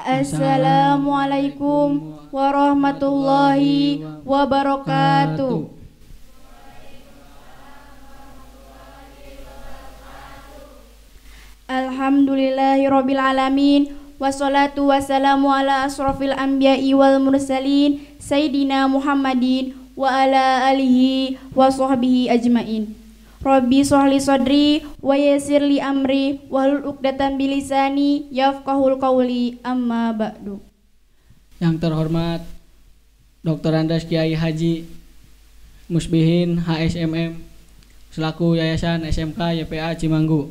Assalamualaikum warahmatullahi wabarakatuh. Alhamdulillahirabbil alamin. Wassalatu wassalamu ala asrofil anbiya'i wal mursalin Sayyidina Muhammadin wa ala alihi wa sahbihi ajmain. Rabbi sholli sodri wa yassirli amri wahlul uqdatan bilisani yafqahul qawli amma ba'du. Yang terhormat Dr. Andes Kiai Haji Musbihin HSMM selaku Yayasan SMK YPA Cimanggu.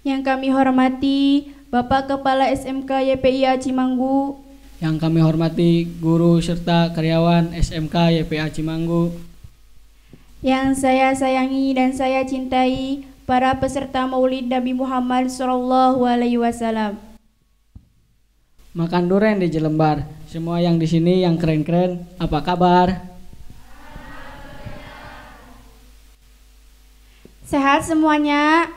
Yang kami hormati Bapak Kepala SMK YPIA Cimanggu. Yang kami hormati guru serta karyawan SMK YPA Cimanggu. Yang saya sayangi dan saya cintai para peserta Maulid Nabi Muhammad SAW. Makan duren di Jelembar. Semua yang di sini yang keren-keren, apa kabar? Sehat semuanya?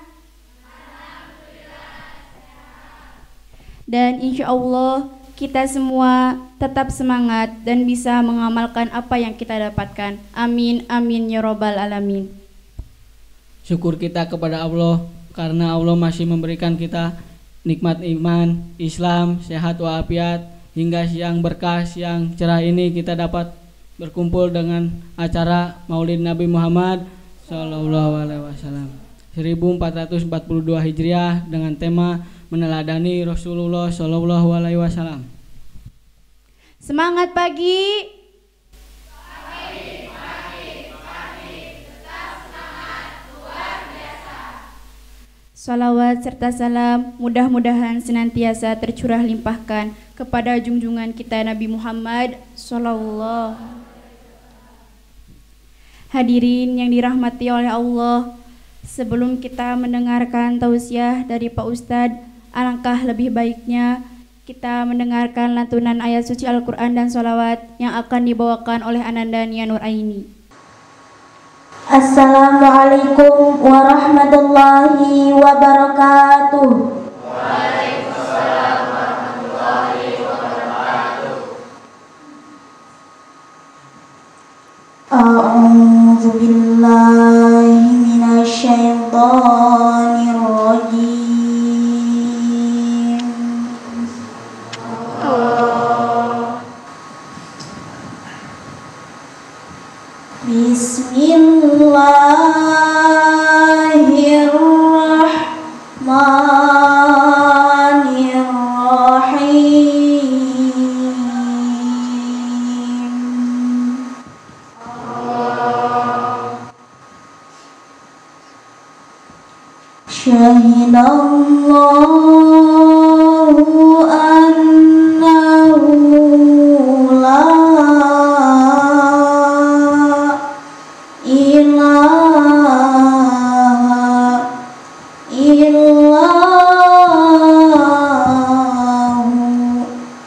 Dan insya Allah kita semua tetap semangat dan bisa mengamalkan apa yang kita dapatkan. Amin, amin ya robbal alamin. Syukur kita kepada Allah karena Allah masih memberikan kita nikmat iman, Islam, sehat walafiat, hingga siang berkah, siang cerah ini kita dapat berkumpul dengan acara Maulid Nabi Muhammad SAW 1442 Hijriah dengan tema meneladani Rasulullah SAW. Semangat pagi. Tetap semangat, luar biasa. Salawat serta salam mudah-mudahan senantiasa tercurah limpahkan kepada junjungan kita Nabi Muhammad SAW. Hadirin yang dirahmati oleh Allah, sebelum kita mendengarkan tausiah dari Pak Ustadz, alangkah lebih baiknya kita mendengarkan lantunan ayat suci Al-Quran dan sholawat yang akan dibawakan oleh Ananda Nia Nuraini. Assalamualaikum warahmatullahi wabarakatuh. Waalaikumsalam warahmatullahi wabarakatuh. A'udzu billahi minasyaitonir rajim. Syahidallahu annahu la ilaha illahu wal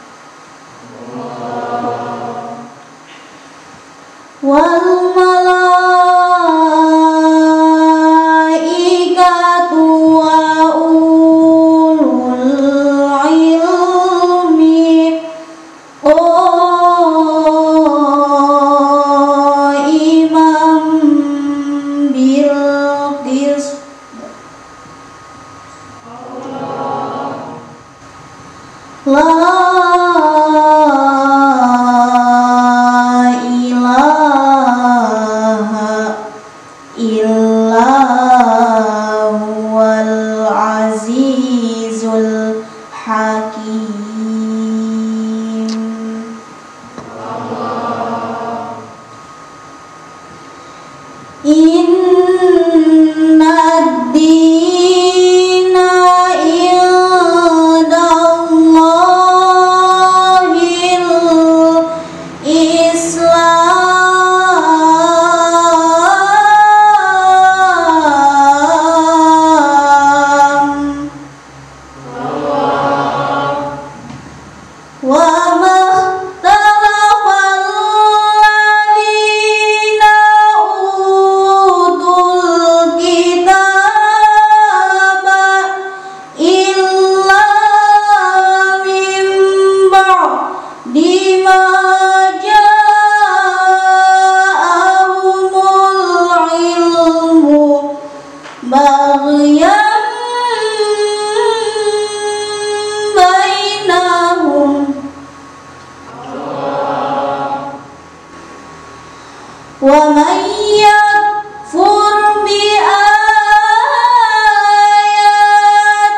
ومن يكفر بآيات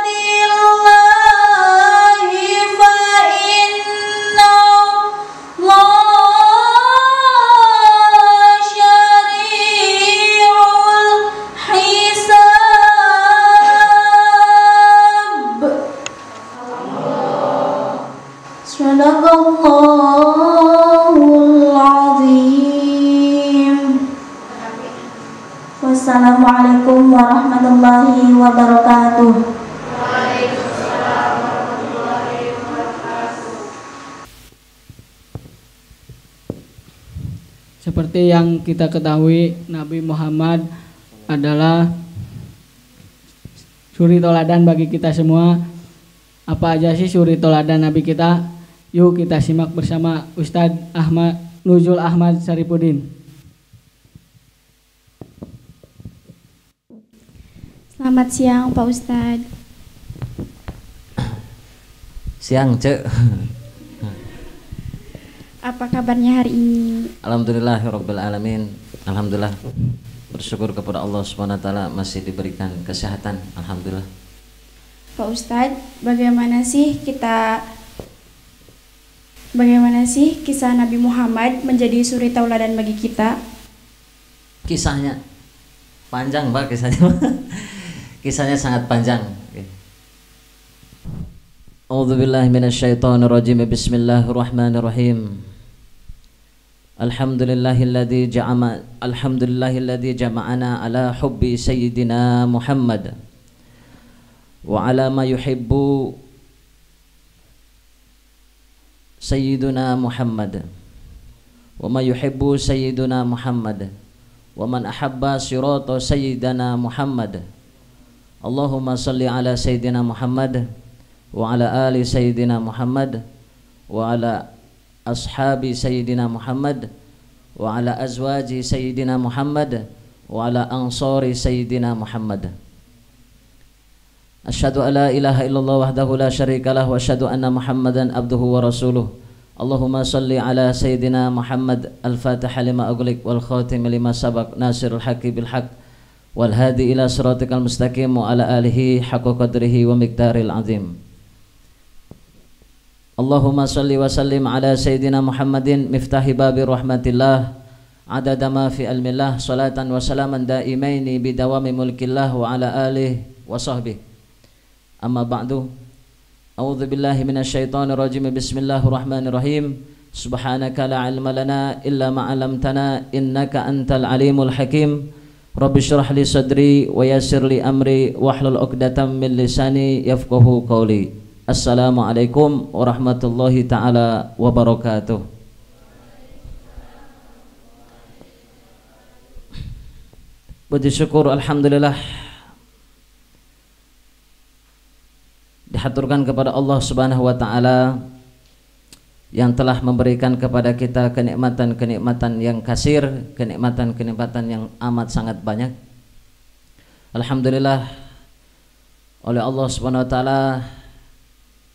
الله فإن الله سريع الحساب. Sadaqallahul azim. Wassalamualaikum warahmatullahi wabarakatuh. Seperti yang kita ketahui, Nabi Muhammad adalah suri toladan bagi kita semua. Apa aja sih suri toladan Nabi kita? Yuk kita simak bersama Ustadz Ahmad Nuzul Ahmad Saripudin. Selamat siang Pak Ustadz. Siang, Cek. Apa kabarnya hari ini? Alhamdulillahirabbil alamin. Alhamdulillah. Bersyukur kepada Allah Subhanahu wa taala masih diberikan kesehatan. Alhamdulillah. Pak Ustadz, bagaimana sih kisah Nabi Muhammad menjadi suri tauladan bagi kita? Kisahnya panjang, Pak, kisahnya. Kisahnya sangat panjang. A'udzubillahi minasyaitonirrajim. Bismillahirrahmanirrahim. Alhamdulillahilladzi jama'ana ala hubbi sayyidina Muhammad wa ala ma yuhibbu sayyiduna Muhammad wa ma yuhibbu sayyiduna Muhammad wa man ahabba sirata sayyidina Muhammad. Allahumma salli ala sayyidina Muhammad wa ala ali sayyidina Muhammad wa ala ashabi sayyidina Muhammad wa ala azwaji sayyidina Muhammad wa ala ansari sayyidina Muhammad. Asyhadu an la ilaha illallah wahdahu la syarikalah wa asyhadu anna Muhammadan abduhu wa rasuluh. Allahumma salli ala sayyidina Muhammad al-Fatihah lima ughliq wal khatim lima sabaq nasirul haqqi bil haqq wal hadi ila siratikal mustaqim wa ala alihi haqqa qadrihi wa miqdaril azim. Allahumma salli wa sallim ala sayyidina Muhammadin miftahi babi rahmatillah adada ma fi ilmillah salatan wa salaman daimaini bidawami mulkillah wa ala alihi wa sahbihi. Amma ba'du. A'udzu billahi minasyaitonir rajim. Bismillahirrahmanirrahim. Subhanaka la ilma lana illa ma 'allamtana innaka antal alimul hakim. Rabbi shrah li sadri wa yassir li amri wahlul 'uqdatam min lisani yafqahu qawli. Assalamualaikum warahmatullahi taala wabarakatuh. Puji syukur alhamdulillah dihaturkan kepada Allah Subhanahu wa taala yang telah memberikan kepada kita kenikmatan-kenikmatan yang kasir, kenikmatan-kenikmatan yang amat sangat banyak. Alhamdulillah oleh Allah Subhanahu wa taala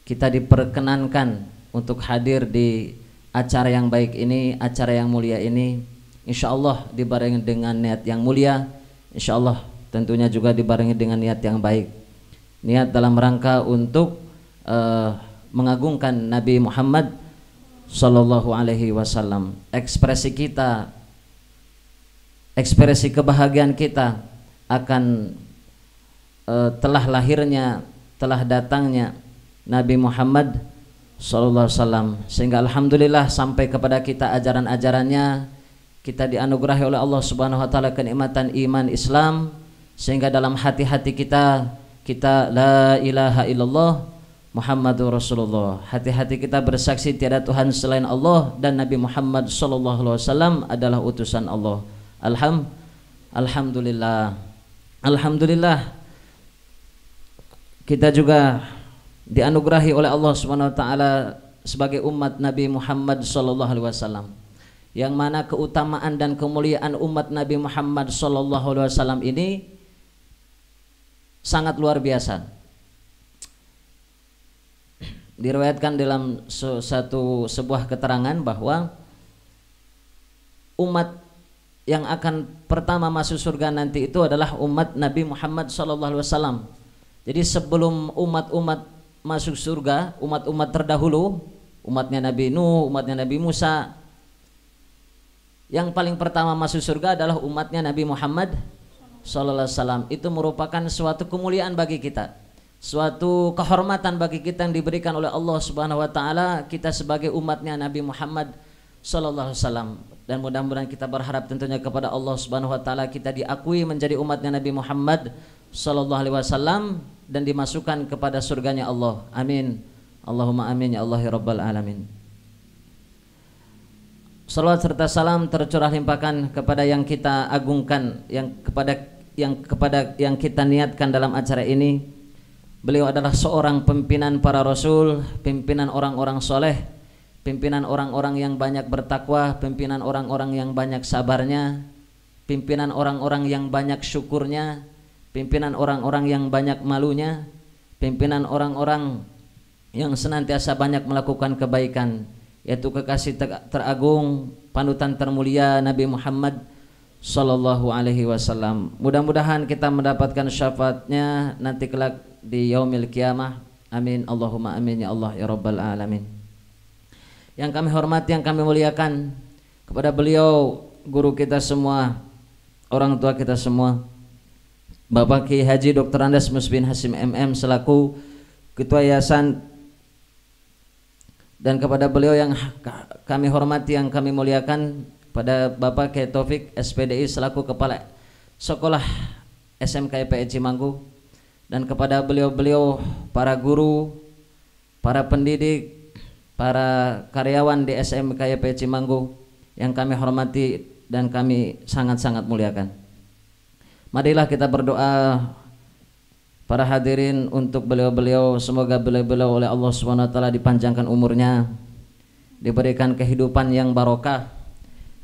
kita diperkenankan untuk hadir di acara yang baik ini, acara yang mulia ini. Insyaallah dibarengi dengan niat yang mulia, insyaallah tentunya juga dibarengi dengan niat yang baik. Niat dalam rangka untuk mengagungkan Nabi Muhammad Sallallahu Alaihi Wasallam. Ekspresi kita, ekspresi kebahagiaan kita akan telah lahirnya, telah datangnya Nabi Muhammad Sallallahu Alaihi Wasallam. Sehingga alhamdulillah sampai kepada kita ajaran-ajarannya, kita dianugerahi oleh Allah Subhanahu Wa Taala kenikmatan iman Islam, sehingga dalam hati-hati kita la ilaha illallah Muhammadur Rasulullah. Hati-hati kita bersaksi tiada Tuhan selain Allah dan Nabi Muhammad sallallahu alaihi wasallam adalah utusan Allah. Alhamdulillah. Alhamdulillah kita juga dianugerahi oleh Allah Subhanahu wa taala sebagai umat Nabi Muhammad sallallahu alaihi wasallam, yang mana keutamaan dan kemuliaan umat Nabi Muhammad sallallahu alaihi wasallam ini sangat luar biasa. Diriwayatkan dalam sebuah keterangan bahwa umat yang akan pertama masuk surga nanti itu adalah umat Nabi Muhammad SAW. Jadi sebelum umat-umat masuk surga, umat-umat terdahulu, umatnya Nabi Nuh, umatnya Nabi Musa, yang paling pertama masuk surga adalah umatnya Nabi Muhammad SAW. Itu merupakan suatu kemuliaan bagi kita, suatu kehormatan bagi kita yang diberikan oleh Allah Subhanahu wa taala, kita sebagai umatnya Nabi Muhammad SAW. Dan mudah-mudahan kita berharap tentunya kepada Allah Subhanahu wa taala kita diakui menjadi umatnya Nabi Muhammad SAW dan dimasukkan kepada surganya Allah. Amin. Allahumma amin ya Allah ya rabbal alamin. Salawat serta salam tercurah limpahkan kepada yang kita agungkan, yang kita niatkan dalam acara ini. Beliau adalah seorang pimpinan para rasul, pimpinan orang-orang soleh, pimpinan orang-orang yang banyak bertakwa, pimpinan orang-orang yang banyak sabarnya, pimpinan orang-orang yang banyak syukurnya, pimpinan orang-orang yang banyak malunya, pimpinan orang-orang yang senantiasa banyak melakukan kebaikan, yaitu kekasih teragung, panutan termulia Nabi Muhammad sallallahu alaihi wasallam. Mudah-mudahan kita mendapatkan syafaatnya nanti kelak di yaumil qiyamah. Amin. Allahumma amin ya Allah ya rabbal alamin. Yang kami hormati, yang kami muliakan, kepada beliau guru kita semua, orang tua kita semua, Bapak Kiai Haji Dr. Andes Musbin Hasim MM selaku Ketua Yayasan, dan kepada beliau yang kami hormati, yang kami muliakan, pada Bapak Kiai Taufik SPDI selaku Kepala Sekolah SMK IPE Cimanggu, dan kepada beliau-beliau para guru, para pendidik, para karyawan di SMK IPE Cimanggu yang kami hormati dan kami sangat-sangat muliakan. Marilah kita berdoa para hadirin untuk beliau-beliau, semoga beliau-beliau oleh Allah Subhanahu wa taala dipanjangkan umurnya, diberikan kehidupan yang barokah,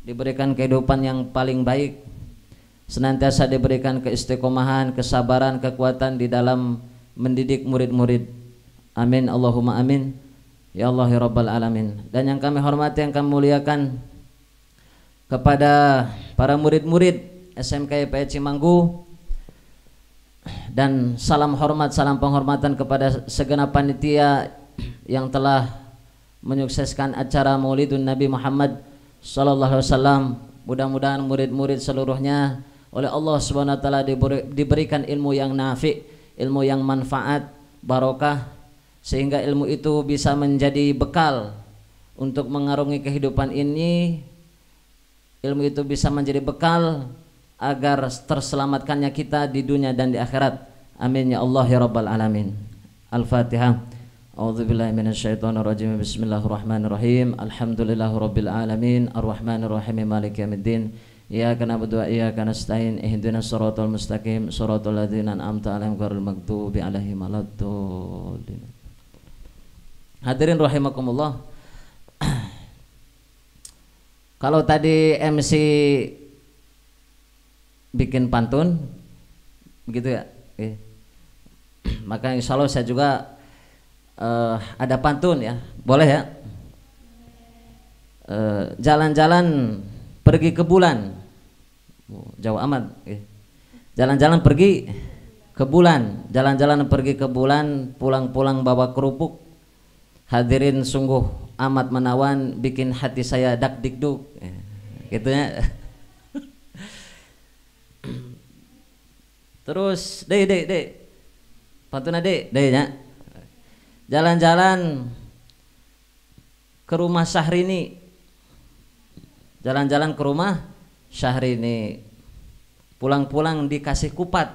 diberikan kehidupan yang paling baik, senantiasa diberikan keistiqomahan, kesabaran, kekuatan di dalam mendidik murid-murid. Amin. Allahumma amin ya Allah ya rabbal alamin. Dan yang kami hormati, yang kami muliakan, kepada para murid-murid SMK IPE Cimanggu, dan salam hormat, salam penghormatan kepada segenap panitia yang telah menyukseskan acara Maulidun Nabi Muhammad sallallahu alaihi wasallam. Mudah-mudahan murid-murid seluruhnya oleh Allah Subhanahu wa taala diberikan ilmu yang nafi', ilmu yang manfaat, barokah, sehingga ilmu itu bisa menjadi bekal untuk mengarungi kehidupan ini. Ilmu itu bisa menjadi bekal agar terselamatkannya kita di dunia dan di akhirat. Amin ya Allah ya rabbal alamin. Al-Fatihah. A'udzubillahi minasyaitonirrajim. Bismillahirrahmanirrahim. Alhamdulillahirabbil alamin. Arrahmanirrahim. Maliki yaumiddin. Iyyaka na'budu wa iyyaka nasta'in. Ihdinas shiratal mustaqim. Shiratal ladzina an'amta 'alaihim ghairil maghdubi 'alaihim waladdallin. Hadirin rahimakumullah. Kalau tadi MC bikin pantun begitu ya, maka insya Allah saya juga ada pantun ya, boleh ya. Jalan-jalan pergi ke bulan, jauh amat. Jalan-jalan pergi ke bulan, jalan-jalan pergi ke bulan, pulang-pulang bawa kerupuk. Hadirin sungguh amat menawan, bikin hati saya dak dikduk, gitu ya. Terus deh pantun deh nya. Jalan-jalan ke rumah Syahrini, jalan-jalan ke rumah Syahrini, pulang-pulang dikasih kupat.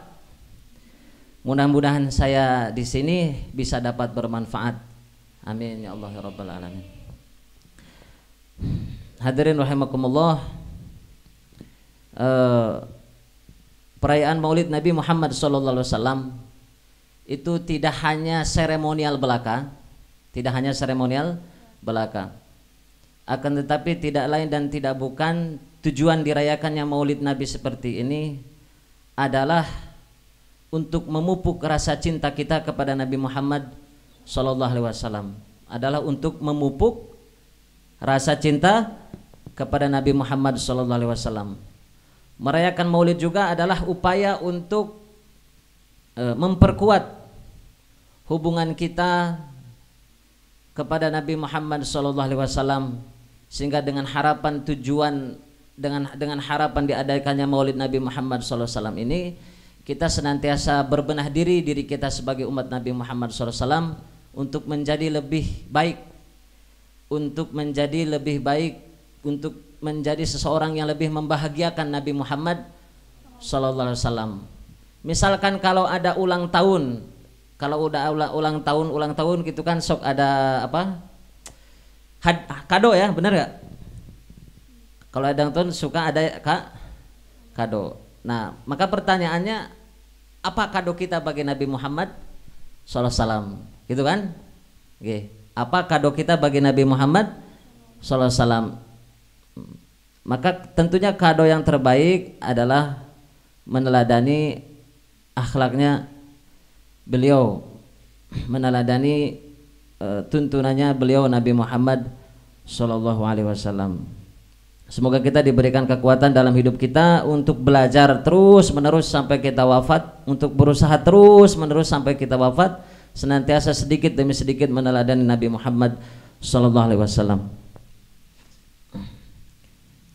Mudah-mudahan saya di sini bisa dapat bermanfaat. Amin ya Allah ya rabbal alamin. Hadirin rahimakumullah. Perayaan Maulid Nabi Muhammad SAW itu tidak hanya seremonial belaka, akan tetapi tidak lain dan tidak bukan tujuan dirayakannya Maulid Nabi seperti ini adalah untuk memupuk rasa cinta kita kepada Nabi Muhammad SAW, adalah untuk memupuk rasa cinta kepada Nabi Muhammad SAW. Merayakan Maulid juga adalah upaya untuk memperkuat hubungan kita kepada Nabi Muhammad SAW, sehingga dengan harapan tujuan dengan harapan diadakannya Maulid Nabi Muhammad SAW ini, kita senantiasa berbenah diri kita sebagai umat Nabi Muhammad SAW untuk menjadi lebih baik, untuk menjadi seseorang yang lebih membahagiakan Nabi Muhammad SAW. Misalkan kalau ada ulang tahun, kalau udah ulang tahun gitu kan, sok ada apa? Kado ya, benar gak? Kalau ada tahun suka ada kado. Nah, maka pertanyaannya, apa kado kita bagi Nabi Muhammad SAW? Gitu kan? Oke. Apa kado kita bagi Nabi Muhammad SAW? Maka tentunya kado yang terbaik adalah meneladani akhlaknya beliau, meneladani tuntunannya beliau Nabi Muhammad SAW. Semoga kita diberikan kekuatan dalam hidup kita untuk belajar terus menerus sampai kita wafat, untuk berusaha terus menerus sampai kita wafat, senantiasa sedikit demi sedikit meneladani Nabi Muhammad SAW.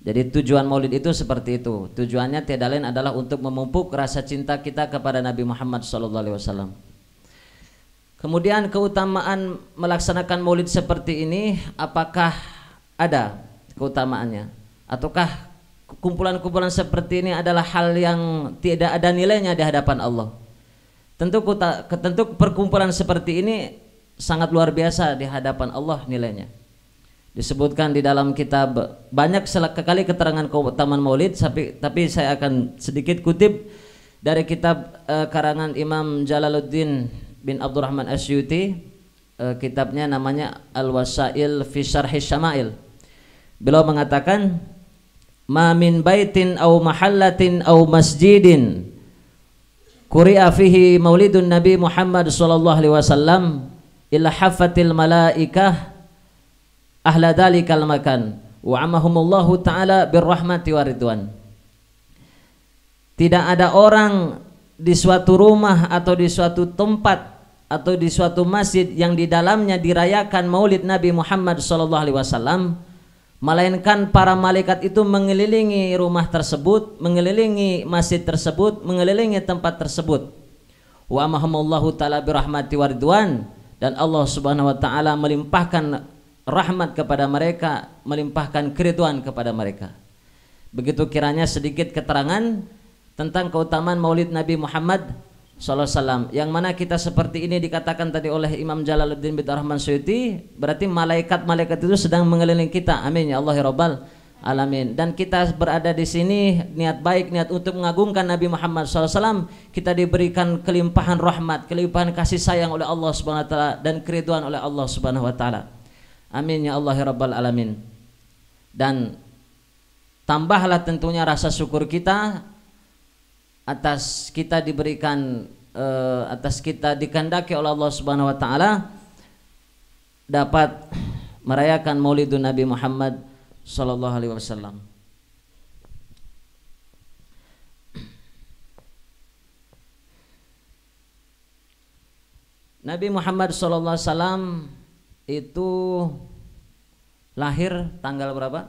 Jadi tujuan Maulid itu seperti itu. Tujuannya tiada lain adalah untuk memupuk rasa cinta kita kepada Nabi Muhammad SAW. Kemudian keutamaan melaksanakan Maulid seperti ini, apakah ada keutamaannya? Ataukah kumpulan-kumpulan seperti ini adalah hal yang tidak ada nilainya di hadapan Allah? Tentu perkumpulan seperti ini sangat luar biasa di hadapan Allah nilainya. Disebutkan di dalam kitab banyak sekali keterangan keutamaan Maulid, tapi saya akan sedikit kutip dari kitab karangan Imam Jalaluddin bin Abdurrahman Asyuti, kitabnya namanya Al-Wasail fi Syarhi Syama'il. Beliau mengatakan, ma min baitin aw mahallatin aw masjidin quri'a fihi maulidun Nabi Muhammad sallallahu alaihi wasallam illa hafatil malaikah ahla dalikal makan wa amahumullahu ta'ala birrahmati waridwan. Tidak ada orang di suatu rumah atau di suatu tempat atau di suatu masjid yang di dalamnya dirayakan Maulid Nabi Muhammad sallallahu alaihi wasallam, melainkan para malaikat itu mengelilingi rumah tersebut, mengelilingi masjid tersebut, mengelilingi tempat tersebut. Wa amahumullahu ta'ala birrahmati waridwan, dan Allah Subhanahu wa taala melimpahkan rahmat kepada mereka, melimpahkan keriduan kepada mereka. Begitu kiranya sedikit keterangan tentang keutamaan Maulid Nabi Muhammad SAW, yang mana kita seperti ini dikatakan tadi oleh Imam Jalaluddin bin Abdurrahman Asyuti, berarti malaikat-malaikat itu sedang mengelilingi kita. Amin ya Allah ya Rabbal alamin. Dan kita berada di sini niat baik, niat untuk mengagungkan Nabi Muhammad SAW, kita diberikan kelimpahan rahmat, kelimpahan kasih sayang oleh Allah Subhanahu wa taala dan keriduan oleh Allah Subhanahu wa taala. Amin ya Allah ya Rabbal alamin. Dan tambahlah tentunya rasa syukur kita atas kita diberikan atas kita dikehendaki oleh Allah Subhanahu wa taala dapat merayakan Maulidun Nabi Muhammad sallallahu alaihi wasallam. Nabi Muhammad sallallahu alaihi wasallam itu lahir tanggal berapa?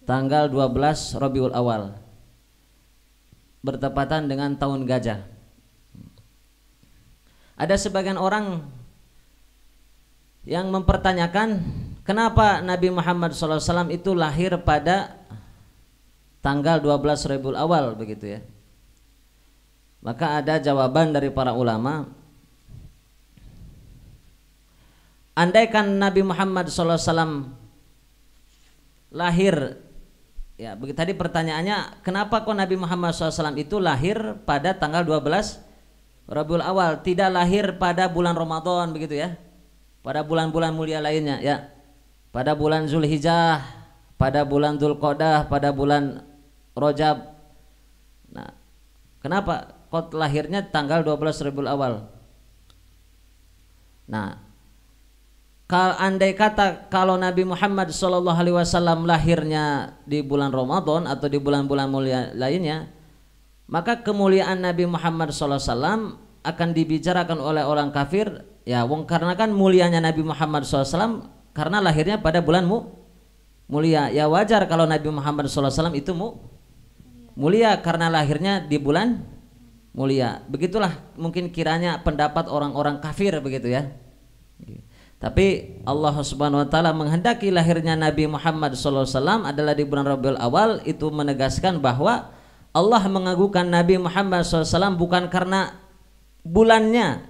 Tanggal 12 Rabiul Awal, bertepatan dengan tahun gajah. Ada sebagian orang yang mempertanyakan kenapa Nabi Muhammad SAW itu lahir pada tanggal 12 Rabiul Awal begitu ya. Maka ada jawaban dari para ulama. Andaikan Nabi Muhammad SAW lahir, ya begitu tadi pertanyaannya, kenapa kok Nabi Muhammad SAW itu lahir pada tanggal 12 Rabiul Awal, tidak lahir pada bulan Ramadan begitu ya, pada bulan-bulan mulia lainnya ya, pada bulan Zulhijjah, pada bulan Dzulqa'dah, pada bulan Rajab. Nah, kenapa kok lahirnya tanggal 12 Rabiul Awal? Nah, andai kata kalau Nabi Muhammad SAW lahirnya di bulan Ramadan atau di bulan-bulan mulia lainnya, maka kemuliaan Nabi Muhammad SAW akan dibicarakan oleh orang kafir. Ya, karena kan mulianya Nabi Muhammad SAW karena lahirnya pada bulan mulia. Ya wajar kalau Nabi Muhammad SAW itu mulia karena lahirnya di bulan mulia. Begitulah mungkin kiranya pendapat orang-orang kafir begitu ya. Tapi Allah Subhanahu wa taala menghendaki lahirnya Nabi Muhammad SAW adalah di bulan Rabiul Awal. Itu menegaskan bahwa Allah mengagungkan Nabi Muhammad SAW bukan karena bulannya.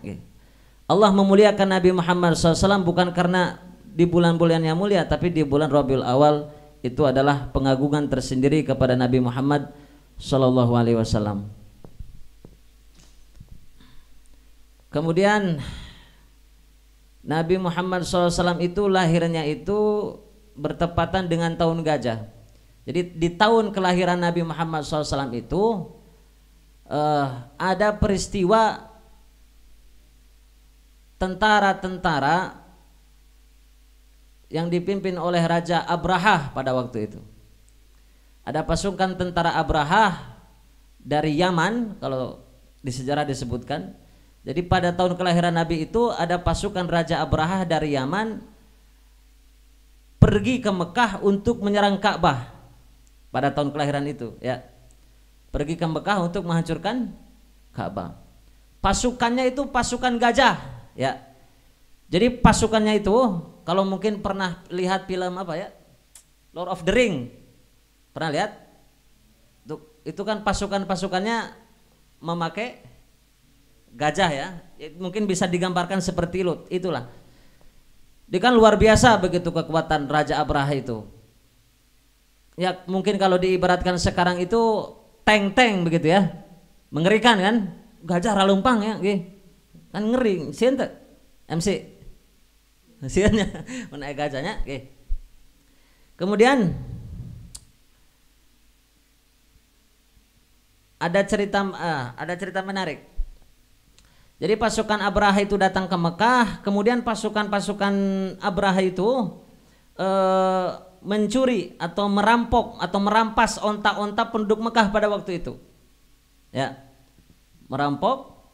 Allah memuliakan Nabi Muhammad SAW bukan karena di bulan-bulan yang mulia, tapi di bulan Rabiul Awal itu adalah pengagungan tersendiri kepada Nabi Muhammad SAW. Kemudian Nabi Muhammad SAW itu lahirnya itu bertepatan dengan tahun gajah. Jadi di tahun kelahiran Nabi Muhammad SAW itu ada peristiwa tentara-tentara yang dipimpin oleh Raja Abrahah pada waktu itu. Ada pasukan tentara Abrahah dari Yaman, kalau di sejarah disebutkan. Jadi pada tahun kelahiran Nabi itu ada pasukan Raja Abrahah dari Yaman pergi ke Mekah untuk menyerang Ka'bah pada tahun kelahiran itu ya. Pergi ke Mekah untuk menghancurkan Ka'bah. Pasukannya itu pasukan gajah ya. Jadi pasukannya itu kalau mungkin pernah lihat film apa ya, Lord of the Ring, pernah lihat? Itu kan pasukannya memakai gajah ya. Mungkin bisa digambarkan seperti itulah. Dia kan luar biasa begitu kekuatan Raja Abrahah itu. Ya mungkin kalau diibaratkan sekarang itu tank begitu ya. Mengerikan kan? Gajah ralumpang ya, kan ngeri. Sieun teh MC. Sieunnya menaik gajahnya, Kemudian ada cerita menarik. Jadi pasukan Abrahah itu datang ke Mekah, kemudian pasukan Abrahah itu mencuri atau merampok atau merampas onta-onta penduduk Mekah pada waktu itu. Ya. Merampok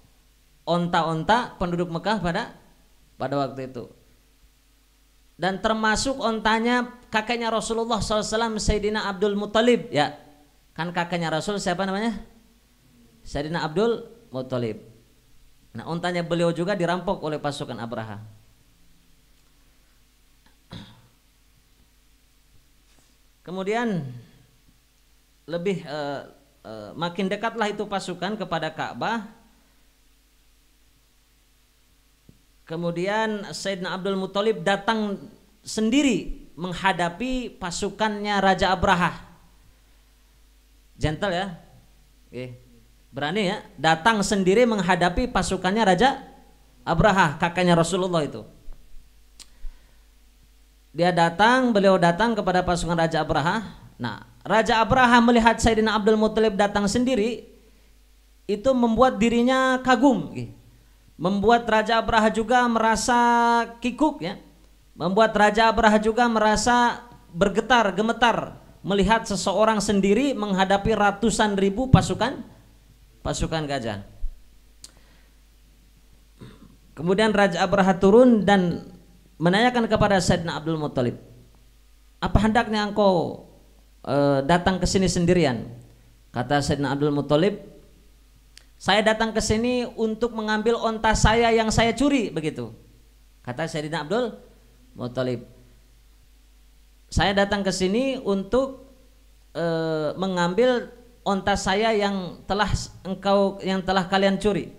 onta-onta penduduk Mekah pada waktu itu. Dan termasuk ontanya kakeknya Rasulullah SAW, Sayyidina Abdul Muttalib ya. Kan kakeknya Rasul siapa namanya? Sayyidina Abdul Muttalib. Nah, ontanya beliau juga dirampok oleh pasukan Abrahah. Kemudian lebih makin dekatlah itu pasukan kepada Ka'bah. Kemudian Sayyidina Abdul Muttalib datang sendiri menghadapi pasukannya Raja Abrahah. Gentle ya. Berani ya, datang sendiri menghadapi pasukannya Raja Abrahah, kakaknya Rasulullah itu. Beliau datang kepada pasukan Raja Abrahah. Nah, Raja Abrahah melihat Sayyidina Abdul Muttalib datang sendiri, itu membuat dirinya kagum. Membuat Raja Abrahah juga merasa kikuk ya. Membuat Raja Abrahah juga merasa gemetar melihat seseorang sendiri menghadapi ratusan ribu pasukan gajah. Kemudian Raja Abrahah turun dan menanyakan kepada Sayyidina Abdul Muttalib, apa hendaknya engkau datang ke sini sendirian? Kata Sayyidina Abdul Muttalib, saya datang ke sini untuk mengambil onta saya yang saya curi begitu. Kata Sayyidina Abdul Muttalib, saya datang ke sini untuk mengambil onta saya yang telah kalian curi.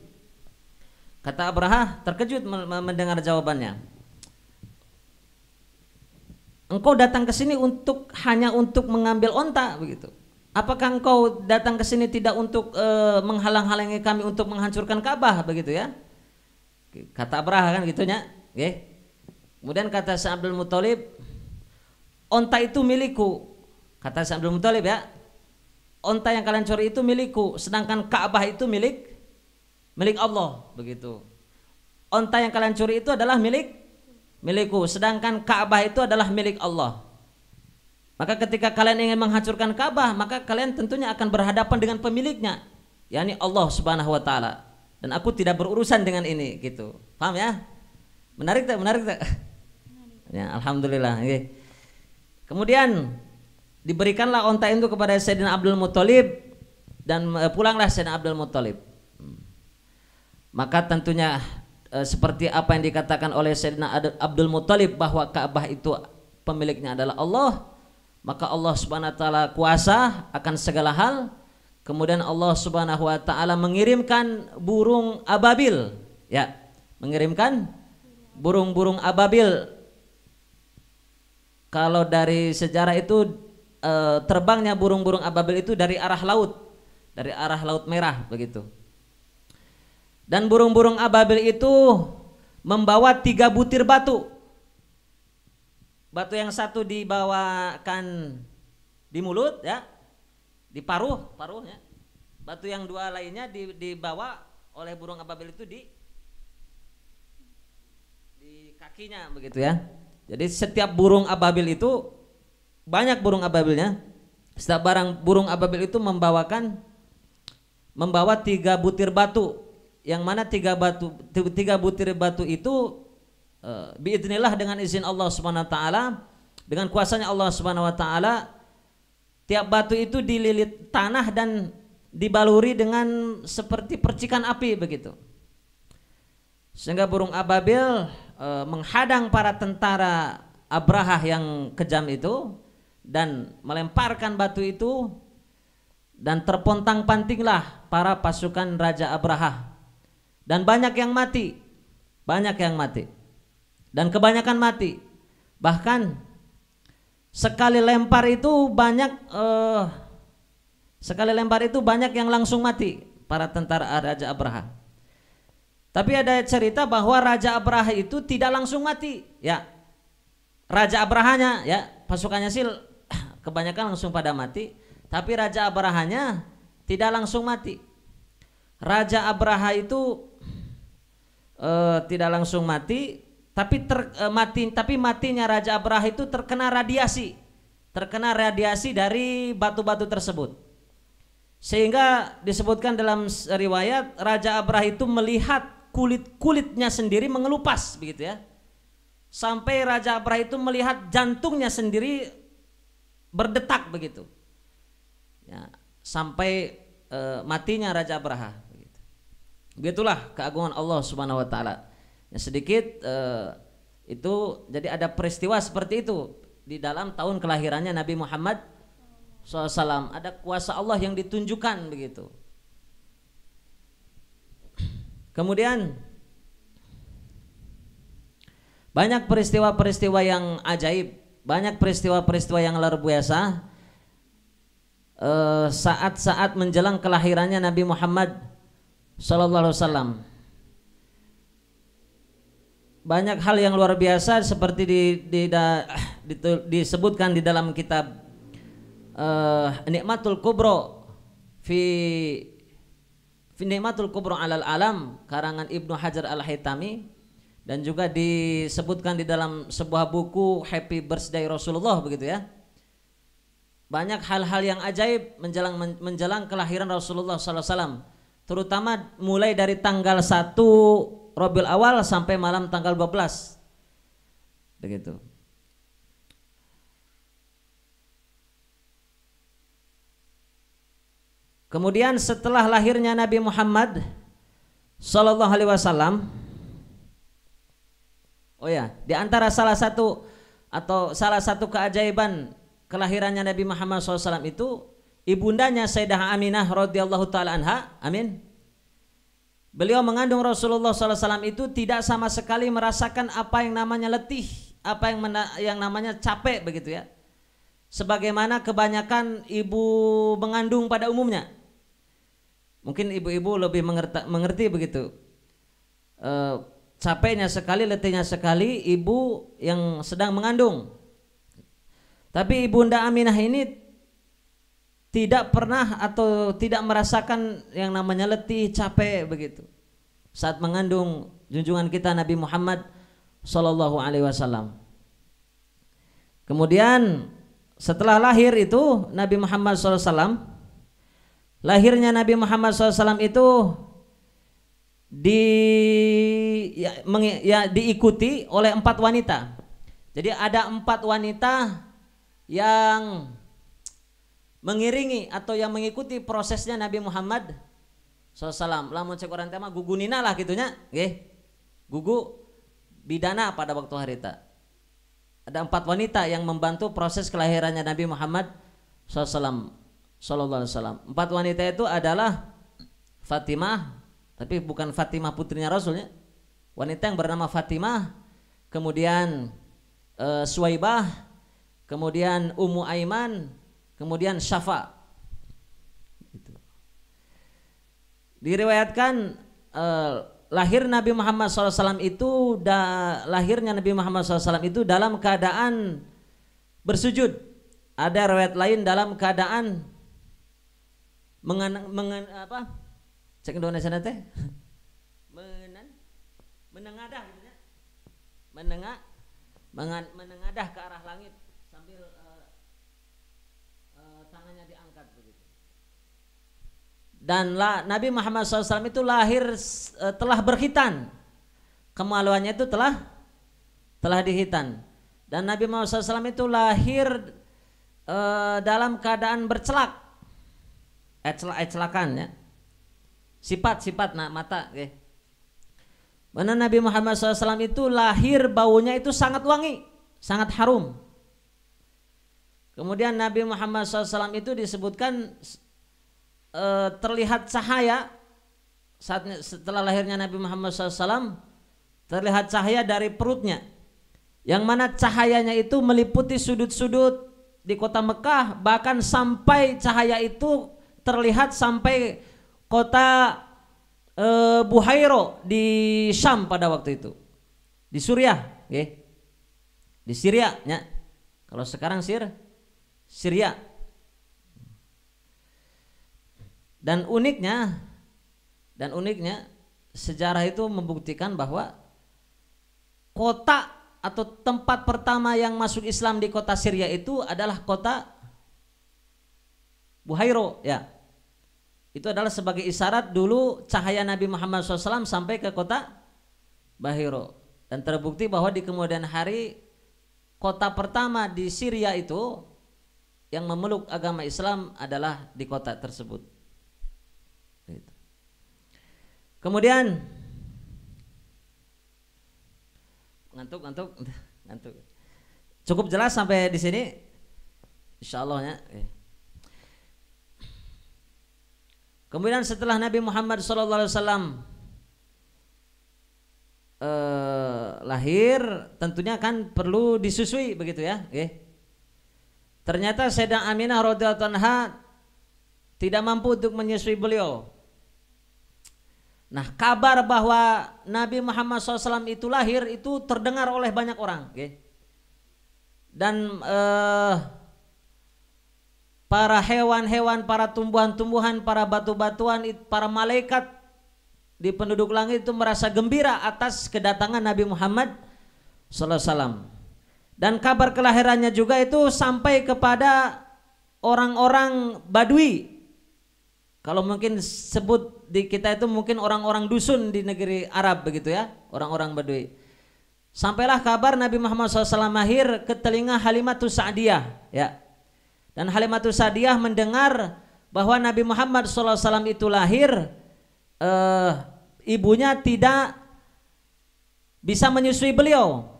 Kata Abrahah terkejut mendengar jawabannya. Engkau datang ke sini hanya untuk mengambil onta begitu. Apakah engkau datang ke sini tidak untuk menghalang-halangi kami untuk menghancurkan Ka'bah begitu ya? Kata Abrahah kan gitunya. Kemudian kata Sayyidina Abdul Muttalib, onta itu milikku. Kata Sayyidina Abdul Muttalib ya, onta yang kalian curi itu milikku, sedangkan Ka'bah itu milik Allah begitu. Onta yang kalian curi itu adalah milik milikku, sedangkan Ka'bah itu adalah milik Allah. Maka ketika kalian ingin menghancurkan Ka'bah, maka kalian tentunya akan berhadapan dengan pemiliknya, yakni Allah Subhanahu wa taala. Dan aku tidak berurusan dengan ini gitu. Paham ya? Menarik tak? Menarik tak? Ya, alhamdulillah. Okay. Kemudian diberikanlah onta itu kepada Sayyidina Abdul Muthalib dan pulanglah Sayyidina Abdul Muthalib. Maka tentunya seperti apa yang dikatakan oleh Sayyidina Abdul Muthalib bahwa Ka'bah itu pemiliknya adalah Allah, maka Allah Subhanahu wa taala kuasa akan segala hal. Kemudian Allah Subhanahu wa taala mengirimkan burung ababil, ya, mengirimkan burung-burung ababil. Kalau dari sejarah itu terbangnya burung-burung ababil itu dari arah laut Merah begitu. Dan burung-burung ababil itu membawa 3 butir batu. Batu yang satu dibawakan di mulut, ya, di paruhnya. Batu yang 2 lainnya dibawa oleh burung ababil itu di kakinya begitu ya. Jadi setiap burung ababil itu banyak burung ababilnya. Setiap burung ababil itu membawa 3 butir batu, yang mana 3 butir batu itu biidznillah dengan izin Allah Subhanahu wa taala, dengan kuasanya Allah Subhanahu wa taala, tiap batu itu dililit tanah dan dibaluri dengan seperti percikan api begitu. Sehingga burung ababil menghadang para tentara Abrahah yang kejam itu dan melemparkan batu itu, dan terpontang-pantinglah para pasukan Raja Abrahah, dan banyak yang mati dan kebanyakan mati. Bahkan sekali lempar itu banyak yang langsung mati, para tentara Raja Abrahah. Tapi ada cerita bahwa Raja Abrahah itu tidak langsung mati, ya. Raja Abrahanya, ya, pasukannya sih kebanyakan langsung pada mati, tapi Raja Abrahanya tidak langsung mati. Raja Abraha itu tidak langsung mati, tapi matinya Raja Abraha itu terkena radiasi dari batu-batu tersebut. Sehingga disebutkan dalam riwayat Raja Abraha itu melihat kulitnya sendiri mengelupas begitu ya. Sampai Raja Abraha itu melihat jantungnya sendiri berdetak begitu. Ya, sampai matinya Raja Abraha begitu. Begitulah keagungan Allah Subhanahu wa taala. Ya, sedikit itu jadi ada peristiwa seperti itu di dalam tahun kelahirannya Nabi Muhammad SAW. Ada kuasa Allah yang ditunjukkan begitu. Kemudian banyak peristiwa-peristiwa yang ajaib, banyak peristiwa-peristiwa yang luar biasa saat-saat menjelang kelahirannya Nabi Muhammad SAW. Banyak hal yang luar biasa seperti disebutkan di dalam kitab Nikmatul Kubro fi Nikmatul Kubro alal alam karangan Ibnu Hajar al-Haytami, dan juga disebutkan di dalam sebuah buku Happy Birthday Rasulullah begitu ya. Banyak hal-hal yang ajaib menjelang kelahiran Rasulullah SAW, terutama mulai dari tanggal 1 Rabiul Awal sampai malam tanggal 12 begitu. Kemudian setelah lahirnya Nabi Muhammad Sallallahu Alaihi Wasallam, oh ya, di antara salah satu keajaiban kelahirannya Nabi Muhammad SAW itu ibundanya Sayyidah Aminah radhiyallahu taala anha, amin. Beliau mengandung Rasulullah SAW itu tidak sama sekali merasakan apa yang namanya letih, apa yang namanya capek begitu ya. Sebagaimana kebanyakan ibu mengandung pada umumnya. Mungkin ibu-ibu lebih mengerti begitu. Capeknya sekali, letihnya sekali ibu yang sedang mengandung. Tapi Ibunda Aminah ini tidak pernah atau tidak merasakan yang namanya letih, capek begitu saat mengandung junjungan kita Nabi Muhammad Sallallahu alaihi wasallam. Kemudian setelah lahir itu Nabi Muhammad SAW, lahirnya Nabi Muhammad SAW itu diikuti oleh 4 wanita. Jadi ada 4 wanita yang mengiringi atau yang mengikuti prosesnya Nabi Muhammad SAW. Lamun cek orang tema gugunina lah gitunya, gugu bidana pada waktu harita. Ada 4 wanita yang membantu proses kelahirannya Nabi Muhammad SAW. Sallallahu alaihi wasallam. 4 wanita itu adalah Fatimah, tapi bukan Fatimah putrinya Rasulnya. Wanita yang bernama Fatimah, kemudian Suwaibah, kemudian Ummu Aiman, kemudian Syafa. Diriwayatkan lahir Nabi Muhammad SAW itu lahirnya Nabi Muhammad SAW itu dalam keadaan bersujud. Ada riwayat lain dalam keadaan cek Indonesia teh menengadah gitu ya. Menengadah ke arah langit sambil tangannya diangkat begitu. Dan Nabi Muhammad SAW itu lahir telah berkhitan, kemaluannya itu telah dihitan. Dan Nabi Muhammad SAW itu lahir dalam keadaan bercelak, celakan ya, sifat mata. Mana Nabi Muhammad SAW itu lahir baunya itu sangat wangi, sangat harum. Kemudian Nabi Muhammad SAW itu disebutkan terlihat cahaya setelah lahirnya Nabi Muhammad SAW, terlihat cahaya dari perutnya, yang mana cahayanya itu meliputi sudut-sudut di kota Mekah, bahkan sampai cahaya itu terlihat sampai kota Buhairo di Syam pada waktu itu, di Suriah, di Syria ya. Kalau sekarang Syria. Dan uniknya sejarah itu membuktikan bahwa kota atau tempat pertama yang masuk Islam di kota Syria itu adalah kota Buhairo ya. Itu adalah sebagai isyarat dulu cahaya Nabi Muhammad SAW sampai ke kota Buhairo. Dan terbukti bahwa di kemudian hari kota pertama di Syria itu yang memeluk agama Islam adalah di kota tersebut. Kemudian ngantuk. Cukup jelas sampai di sini, insyaallah ya. Kemudian setelah Nabi Muhammad SAW lahir, tentunya kan perlu disusui begitu ya. Ternyata Sayyidah Aminah radhiyallahu anha tidak mampu untuk menyusui beliau. Nah, kabar bahwa Nabi Muhammad SAW itu lahir itu terdengar oleh banyak orang, dan para hewan-hewan, para tumbuhan-tumbuhan, para batu-batuan, para malaikat di penduduk langit itu merasa gembira atas kedatangan Nabi Muhammad SAW. Dan kabar kelahirannya juga itu sampai kepada orang-orang Badui. Kalau mungkin sebut di kita itu mungkin orang-orang dusun di negeri Arab begitu ya, orang-orang Badui. Sampailah kabar Nabi Muhammad SAW lahir ke telinga Halimatus Sa'diyah ya. Dan Halimatus Sa'diyah mendengar bahwa Nabi Muhammad SAW itu lahir, ibunya tidak bisa menyusui beliau.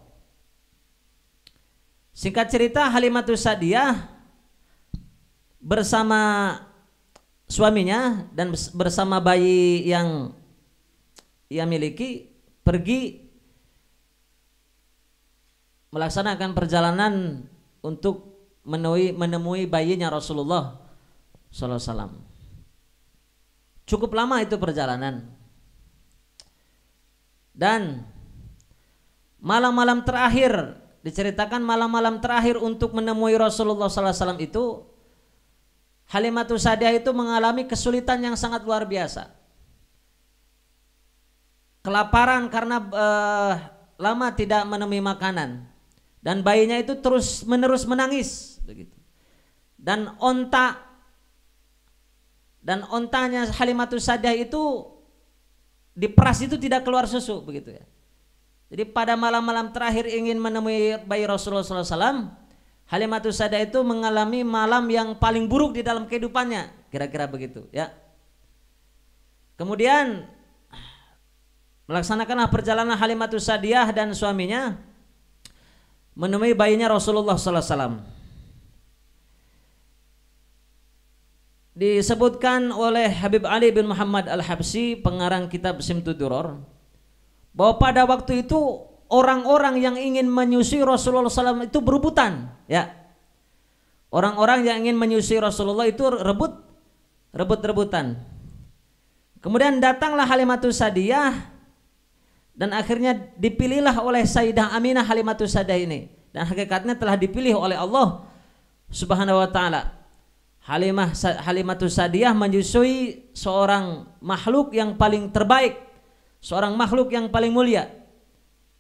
Singkat cerita, Halimatus Sa'diyah bersama suaminya dan bersama bayi yang ia miliki pergi melaksanakan perjalanan untuk menemui bayinya Rasulullah SAW. Cukup lama itu perjalanan, dan malam-malam terakhir diceritakan, malam-malam terakhir untuk menemui Rasulullah SAW itu Halimatus Sa'diyah itu mengalami kesulitan yang sangat luar biasa. Kelaparan karena lama tidak menemui makanan dan bayinya itu terus menerus menangis begitu. Dan ontanya Halimatus Sa'diyah itu diperas itu tidak keluar susu begitu ya. Jadi pada malam-malam terakhir ingin menemui bayi Rasulullah SAW, Halimatus Sa'diyah itu mengalami malam yang paling buruk di dalam kehidupannya, kira-kira begitu ya. Kemudian melaksanakanlah perjalanan Halimatus Sa'diyah dan suaminya menemui bayinya Rasulullah SAW. Disebutkan oleh Habib Ali bin Muhammad Al-Habsyi, pengarang kitab Simtud Duror, bahwa pada waktu itu orang-orang yang ingin menyusui Rasulullah SAW itu berebutan ya. Orang-orang yang ingin menyusui Rasulullah itu rebut-rebutan. Kemudian datanglah Halimatus Sa'diyah dan akhirnya dipilihlah oleh Sayyidah Aminah Halimatus Sa'diyah ini, dan hakikatnya telah dipilih oleh Allah Subhanahu wa taala. Halimatus Sa'diyah menyusui seorang makhluk yang paling terbaik, seorang makhluk yang paling mulia,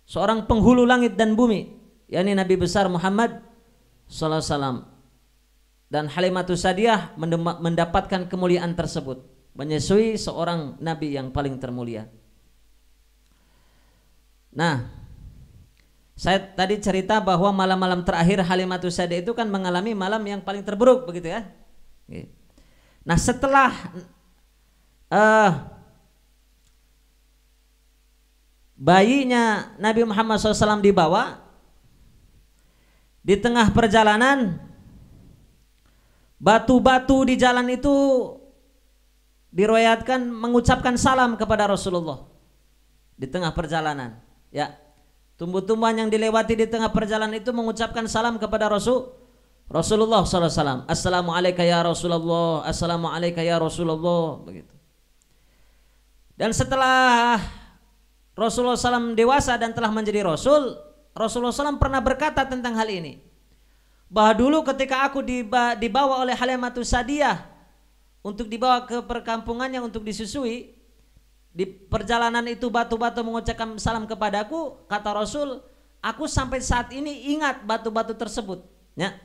seorang penghulu langit dan bumi, yakni Nabi besar Muhammad sallallahu alaihi wasallam. Dan Halimatus Sa'diyah mendapatkan kemuliaan tersebut, menyusui seorang nabi yang paling termulia. Nah, saya tadi cerita bahwa malam-malam terakhir Halimatus Sa'diyah itu kan mengalami malam yang paling terburuk begitu ya. Nah, setelah bayinya Nabi Muhammad SAW dibawa, di tengah perjalanan batu-batu di jalan itu diriwayatkan mengucapkan salam kepada Rasulullah di tengah perjalanan ya. Tumbuh-tumbuhan yang dilewati di tengah perjalanan itu mengucapkan salam kepada Rasulullah SAW. Assalamualaikum ya Rasulullah, assalamualaikum ya Rasulullah begitu. Dan setelah Rasulullah SAW dewasa dan telah menjadi Rasul, Rasulullah SAW pernah berkata tentang hal ini, bahwa dulu ketika aku dibawa oleh Halimatus Sa'diyah untuk dibawa ke perkampungannya untuk disusui, di perjalanan itu batu-batu mengucapkan salam kepadaku, kata Rasul, aku sampai saat ini ingat batu-batu tersebut ya.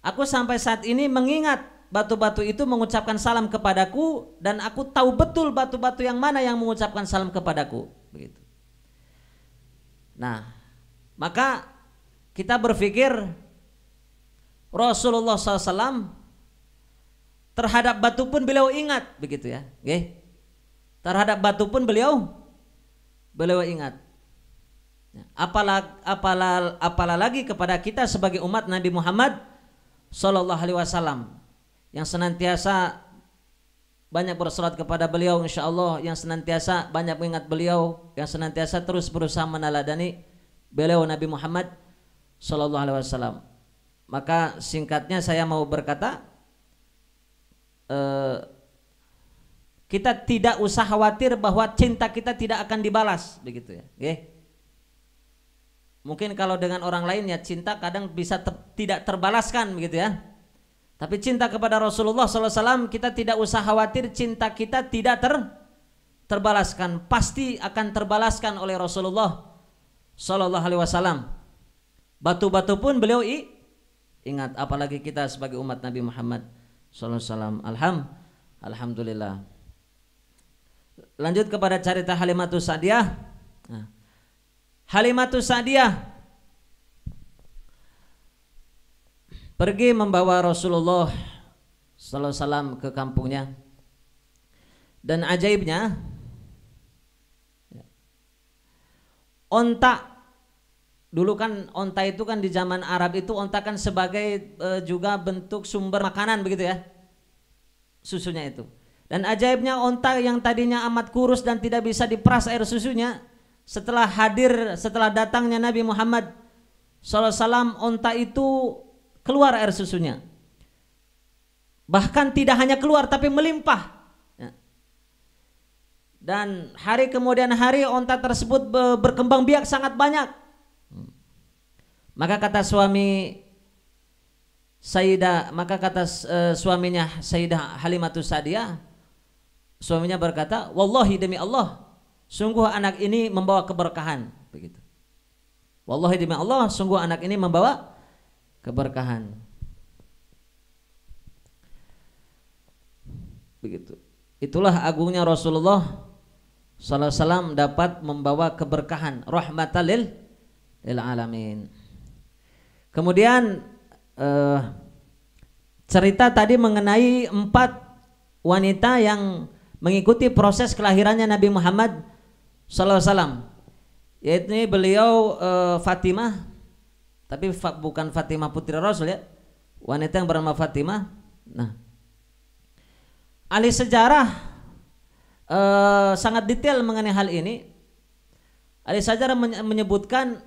Aku sampai saat ini mengingat batu-batu itu mengucapkan salam kepadaku, dan aku tahu betul batu-batu yang mana yang mengucapkan salam kepadaku begitu. Nah, maka kita berpikir Rasulullah SAW terhadap batu pun beliau ingat begitu ya. Terhadap batu pun beliau ingat. Apalah lagi kepada kita sebagai umat Nabi Muhammad Sallallahu Alaihi Wasallam yang senantiasa banyak bersolat kepada beliau, insya Allah, yang senantiasa banyak mengingat beliau, yang senantiasa terus berusaha meneladani beliau Nabi Muhammad Sallallahu Alaihi Wasallam. Maka singkatnya saya mau berkata, kita tidak usah khawatir bahwa cinta kita tidak akan dibalas begitu ya. Mungkin kalau dengan orang lain ya cinta kadang bisa tidak terbalaskan begitu ya. Tapi cinta kepada Rasulullah SAW kita tidak usah khawatir cinta kita tidak terbalaskan. Pasti akan terbalaskan oleh Rasulullah SAW. Batu-batu pun beliau ingat, apalagi kita sebagai umat Nabi Muhammad SAW. Alhamdulillah. Lanjut kepada cerita Halimatus Sa'diyah. Nah, Halimatus Sa'diyah pergi membawa Rasulullah sallallahu alaihi wasallam ke kampungnya, dan ajaibnya onta, dulu kan onta itu kan di zaman Arab itu onta kan sebagai juga bentuk sumber makanan begitu ya, susunya itu. Dan ajaibnya onta yang tadinya amat kurus dan tidak bisa diperas air susunya, setelah datangnya Nabi Muhammad SAW, onta itu keluar air susunya. Bahkan tidak hanya keluar tapi melimpah. Dan hari kemudian hari onta tersebut berkembang biak sangat banyak. Maka kata suaminya Sayyidah Halimatus Sa'diyah, suaminya berkata, wallahi demi Allah, sungguh anak ini membawa keberkahan begitu. Wallahi demi Allah, sungguh anak ini membawa keberkahan. Begitu. Itulah agungnya Rasulullah sallallahu alaihi wasallam dapat membawa keberkahan, rahmatan lil alamin. Kemudian cerita tadi mengenai 4 wanita yang mengikuti proses kelahirannya Nabi Muhammad sallallahu alaihi wasallam. Yaitu beliau Fatimah, tapi bukan Fatimah putri Rasul ya. Wanita yang bernama Fatimah. Nah, ahli sejarah sangat detail mengenai hal ini. Ahli sejarah menyebutkan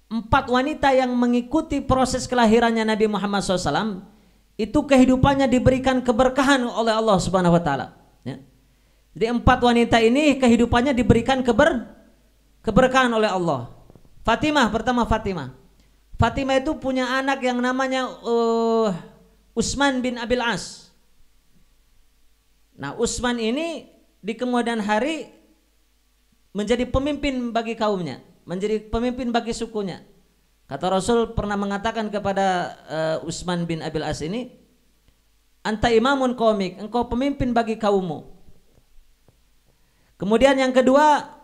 4 wanita yang mengikuti proses kelahirannya Nabi Muhammad SAW itu kehidupannya diberikan keberkahan oleh Allah Subhanahu Wa Taala. Ya. Jadi 4 wanita ini kehidupannya diberikan keberkahan oleh Allah. Fatimah, pertama Fatimah. Fatimah itu punya anak yang namanya Utsman bin Abil As. Nah, Utsman ini di kemudian hari menjadi pemimpin bagi kaumnya, menjadi pemimpin bagi sukunya. Kata Rasul pernah mengatakan kepada Utsman bin Abil As ini, "Anta imamun qaumik, engkau pemimpin bagi kaummu." Kemudian yang kedua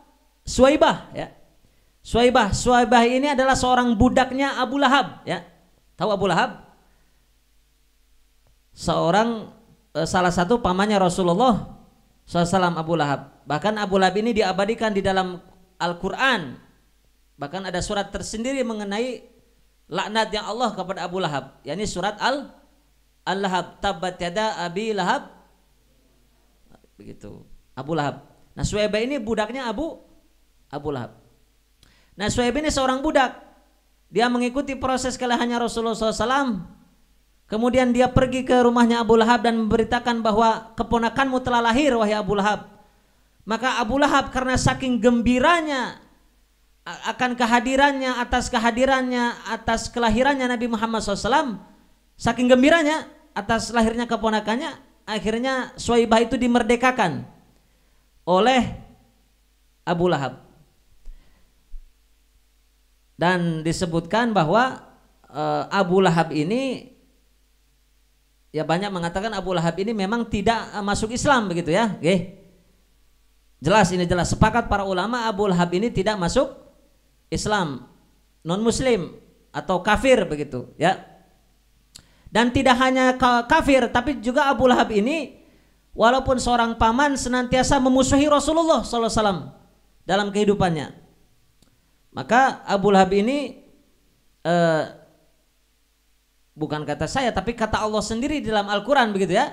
Suwaibah ya. Suwaibah ini adalah seorang budaknya Abu Lahab ya. Tahu Abu Lahab? Salah satu pamannya Rasulullah SAW, Abu Lahab. Bahkan Abu Lahab ini diabadikan di dalam Al-Quran. Bahkan ada surat tersendiri mengenai laknatnya Allah kepada Abu Lahab. yakni surat Al-Lahab, tabbat yada Abi Lahab. Begitu, Abu Lahab. Nah, Suwaibah ini budaknya Abu Lahab. Nah, Suwaibah ini seorang budak. Dia mengikuti proses kelahirannya Rasulullah SAW. Kemudian dia pergi ke rumahnya Abu Lahab dan memberitakan bahwa keponakanmu telah lahir, wahai Abu Lahab. Maka Abu Lahab karena saking gembiranya akan kehadirannya, atas kelahirannya Nabi Muhammad SAW, saking gembiranya atas lahirnya keponakannya, akhirnya Suwaibah itu dimerdekakan oleh Abu Lahab. Dan disebutkan bahwa Abu Lahab ini, ya banyak mengatakan Abu Lahab ini memang tidak masuk Islam begitu ya. Oke. Jelas, ini jelas, sepakat para ulama Abu Lahab ini tidak masuk Islam, non muslim atau kafir begitu ya. Dan tidak hanya kafir, tapi juga Abu Lahab ini walaupun seorang paman senantiasa memusuhi Rasulullah SAW dalam kehidupannya. Maka Abu Lahab ini bukan kata saya, tapi kata Allah sendiri di dalam Al-Quran begitu ya,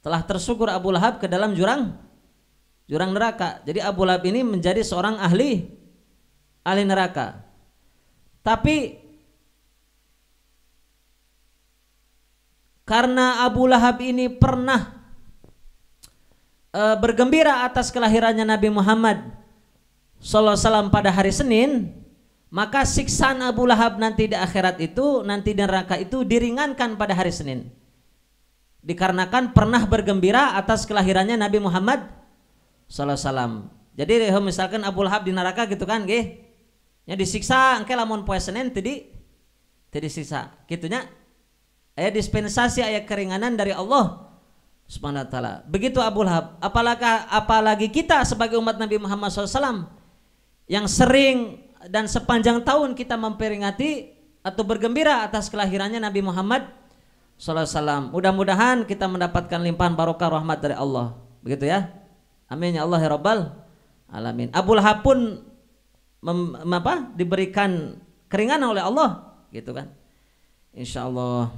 telah tersukur Abu Lahab ke dalam jurang neraka. Jadi Abu Lahab ini menjadi seorang ahli neraka. Tapi karena Abu Lahab ini pernah bergembira atas kelahirannya Nabi Muhammad sallallahu alaihi wasallam pada hari Senin, maka siksaan Abu Lahab nanti di akhirat itu, nanti di neraka itu diringankan pada hari Senin. Dikarenakan pernah bergembira atas kelahirannya Nabi Muhammad sallallahu alaihi wasallam. Jadi misalkan Abu Lahab di neraka gitu kan, nggih. Nya disiksa engke lamun poe Senin teu disiksa. Kitunya aya dispensasi, aya keringanan dari Allah Subhanahu wa taala. Begitu Abu Lahab. Apalagi kita sebagai umat Nabi Muhammad SAW yang sering dan sepanjang tahun kita memperingati atau bergembira atas kelahirannya Nabi Muhammad SAW. Mudah-mudahan kita mendapatkan limpahan barokah rahmat dari Allah. Begitu ya. Amin ya Allah ya Rabbal alamin. Abu Lahab pun diberikan keringanan oleh Allah gitu kan. Insyaallah.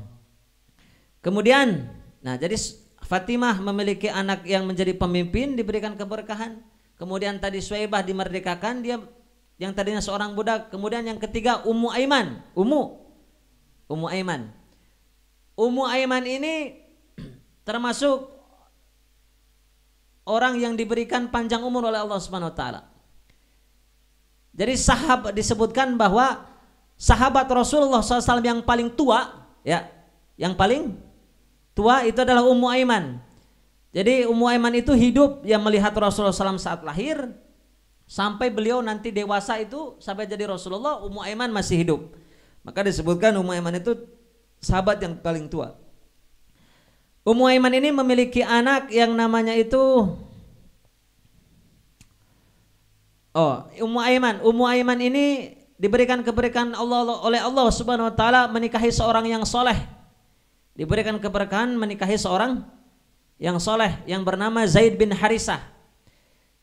Kemudian, nah jadi Fatimah memiliki anak yang menjadi pemimpin, diberikan keberkahan. Kemudian tadi Suwaibah dimerdekakan, dia yang tadinya seorang budak. Kemudian yang ketiga Ummu Aiman. Ummu Aiman ini termasuk orang yang diberikan panjang umur oleh Allah Subhanahu wa taala. Jadi disebutkan bahwa sahabat Rasulullah SAW yang paling tua ya, yang paling tua itu adalah Ummu Aiman. Jadi Ummu Aiman itu hidup yang melihat Rasulullah SAW saat lahir Sampai beliau nanti dewasa itu sampai jadi Rasulullah, Ummu Aiman masih hidup. Maka disebutkan Ummu Aiman itu sahabat yang paling tua. Ummu Aiman ini memiliki anak yang namanya itu Ummu Aiman ini diberikan keberkahan oleh Allah Subhanahu wa taala menikahi seorang yang soleh. Diberikan keberkahan menikahi seorang yang soleh yang bernama Zaid bin Harisah.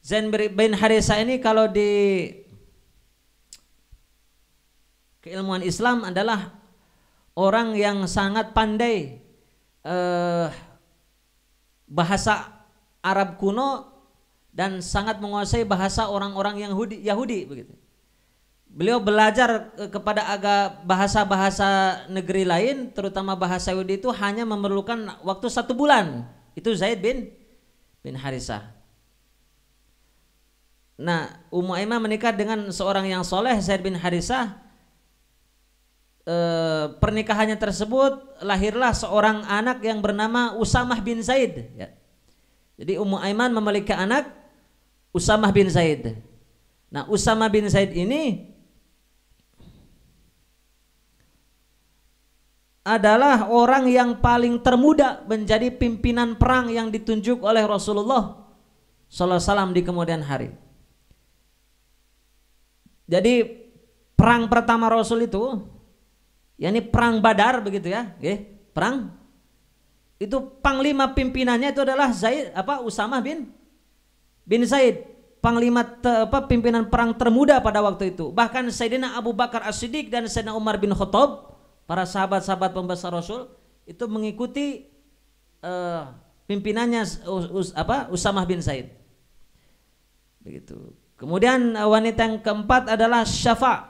Zaid bin Harisah ini kalau di keilmuan Islam adalah orang yang sangat pandai bahasa Arab kuno dan sangat menguasai bahasa orang-orang Yahudi begitu. Beliau belajar kepada bahasa-bahasa negeri lain, terutama bahasa Yahudi itu hanya memerlukan waktu 1 bulan. Itu Zaid bin Harisah. Nah, Ummu Aiman menikah dengan seorang yang soleh, Zaid bin Harisah. Pernikahannya tersebut lahirlah seorang anak yang bernama Usamah bin Zaid. Ya. Jadi Ummu Aiman memiliki anak Usamah bin Zaid. Nah, Usamah bin Zaid ini adalah orang yang paling termuda menjadi pimpinan perang yang ditunjuk oleh Rasulullah sallallahu alaihi wasallam di kemudian hari. Jadi perang pertama Rasul itu, yakni perang Badar begitu ya, perang itu panglima pimpinannya itu adalah Usamah bin Zaid, panglima pimpinan perang termuda pada waktu itu. Bahkan Sayyidina Abu Bakar As-Siddiq dan Sayyidina Umar bin Khattab, para sahabat-sahabat pembesar Rasul itu mengikuti pimpinannya Usamah bin Zaid. Begitu. Kemudian wanita yang keempat adalah Syafa.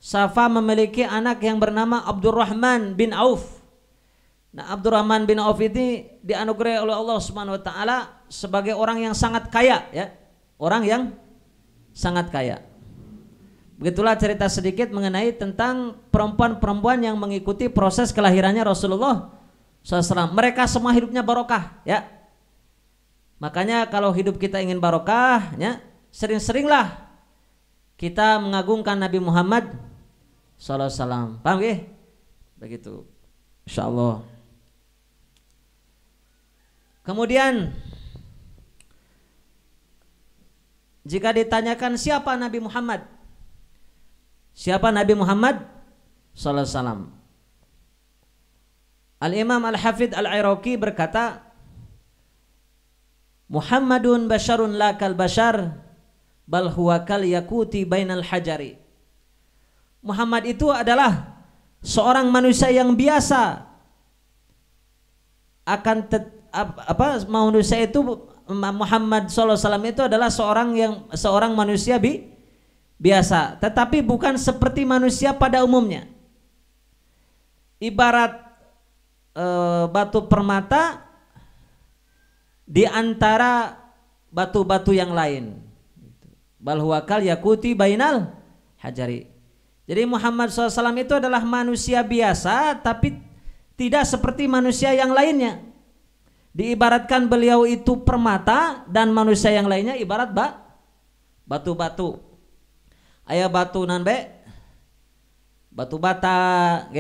Syafa memiliki anak yang bernama Abdurrahman bin Auf. Nah, Abdurrahman bin Auf ini dianugerahi oleh Allah Subhanahu wa taala sebagai orang yang sangat kaya ya. Orang yang sangat kaya. Begitulah cerita sedikit mengenai tentang perempuan-perempuan yang mengikuti proses kelahirannya Rasulullah SAW. Mereka semua hidupnya barokah ya. Makanya kalau hidup kita ingin barokah ya, sering-seringlah kita mengagungkan Nabi Muhammad sallallahu alaihi wasallam. Paham ya? Begitu. Insyaallah. Kemudian jika ditanyakan siapa Nabi Muhammad? Siapa Nabi Muhammad sallallahu alaihi wasallam? Al-Imam Al-Hafidh Al-Iraqi berkata, Muhammadun basyarun la kal bashar bal huwa kal yakuti bainal hajari. Muhammad itu adalah seorang manusia yang biasa. Manusia itu Muhammad sallallahu alaihi wasallam itu adalah seorang manusia biasa, tetapi bukan seperti manusia pada umumnya. Ibarat batu permata di antara batu-batu yang lain. Bal huwa kal yakuti bainal hajari. Jadi Muhammad SAW itu adalah manusia biasa, tapi tidak seperti manusia yang lainnya. Diibaratkan beliau itu permata dan manusia yang lainnya ibarat batu-batu. Aya batu nanbe, batu bata,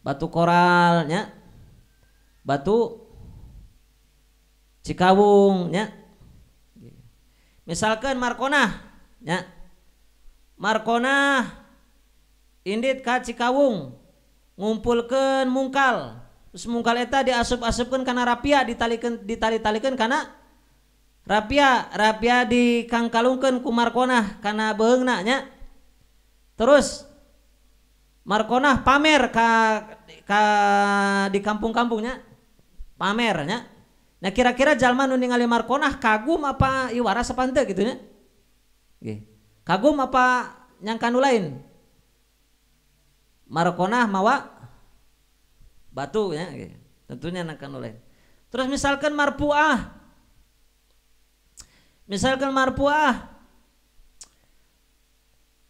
batu koralnya, batu Cikawung nya. Misalkan Markonah nya. Markonah indit ka Cikawung ngumpulkeun mungkal. Terus mungkal eta diasup-asupkeun kana rapia, ditali-talikeun kana rapia dikangkalungkeun ku Markonah kana beheungna nya. Terus Markonah pamer ka di kampung-kampungnya. Pamernya. Nah kira-kira jalma nu ningali Markonah kagum apa iwaras apa henteu kitu nya? Kagum apa nyangka nu lain? Markonah mawa batu ya, tentunya nyangka nu lain. Terus misalkan marpuah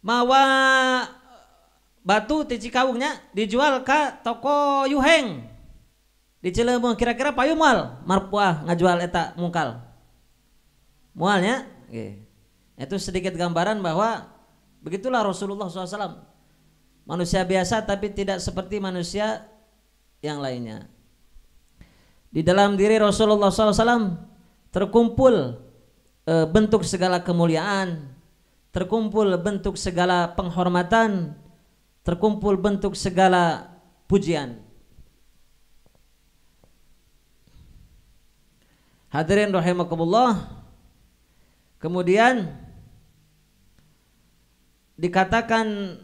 mawa batu ti Cikawungnya dijual ka toko Yuheng di Cileumeuh, kira-kira payu moal marpuah ngajual eta mungkal moalnya Itu sedikit gambaran bahwa begitulah Rasulullah SAW, manusia biasa tapi tidak seperti manusia yang lainnya. Di dalam diri Rasulullah SAW terkumpul bentuk segala kemuliaan, terkumpul bentuk segala penghormatan, terkumpul bentuk segala pujian. Hadirin rahimakumullah. Kemudian dikatakan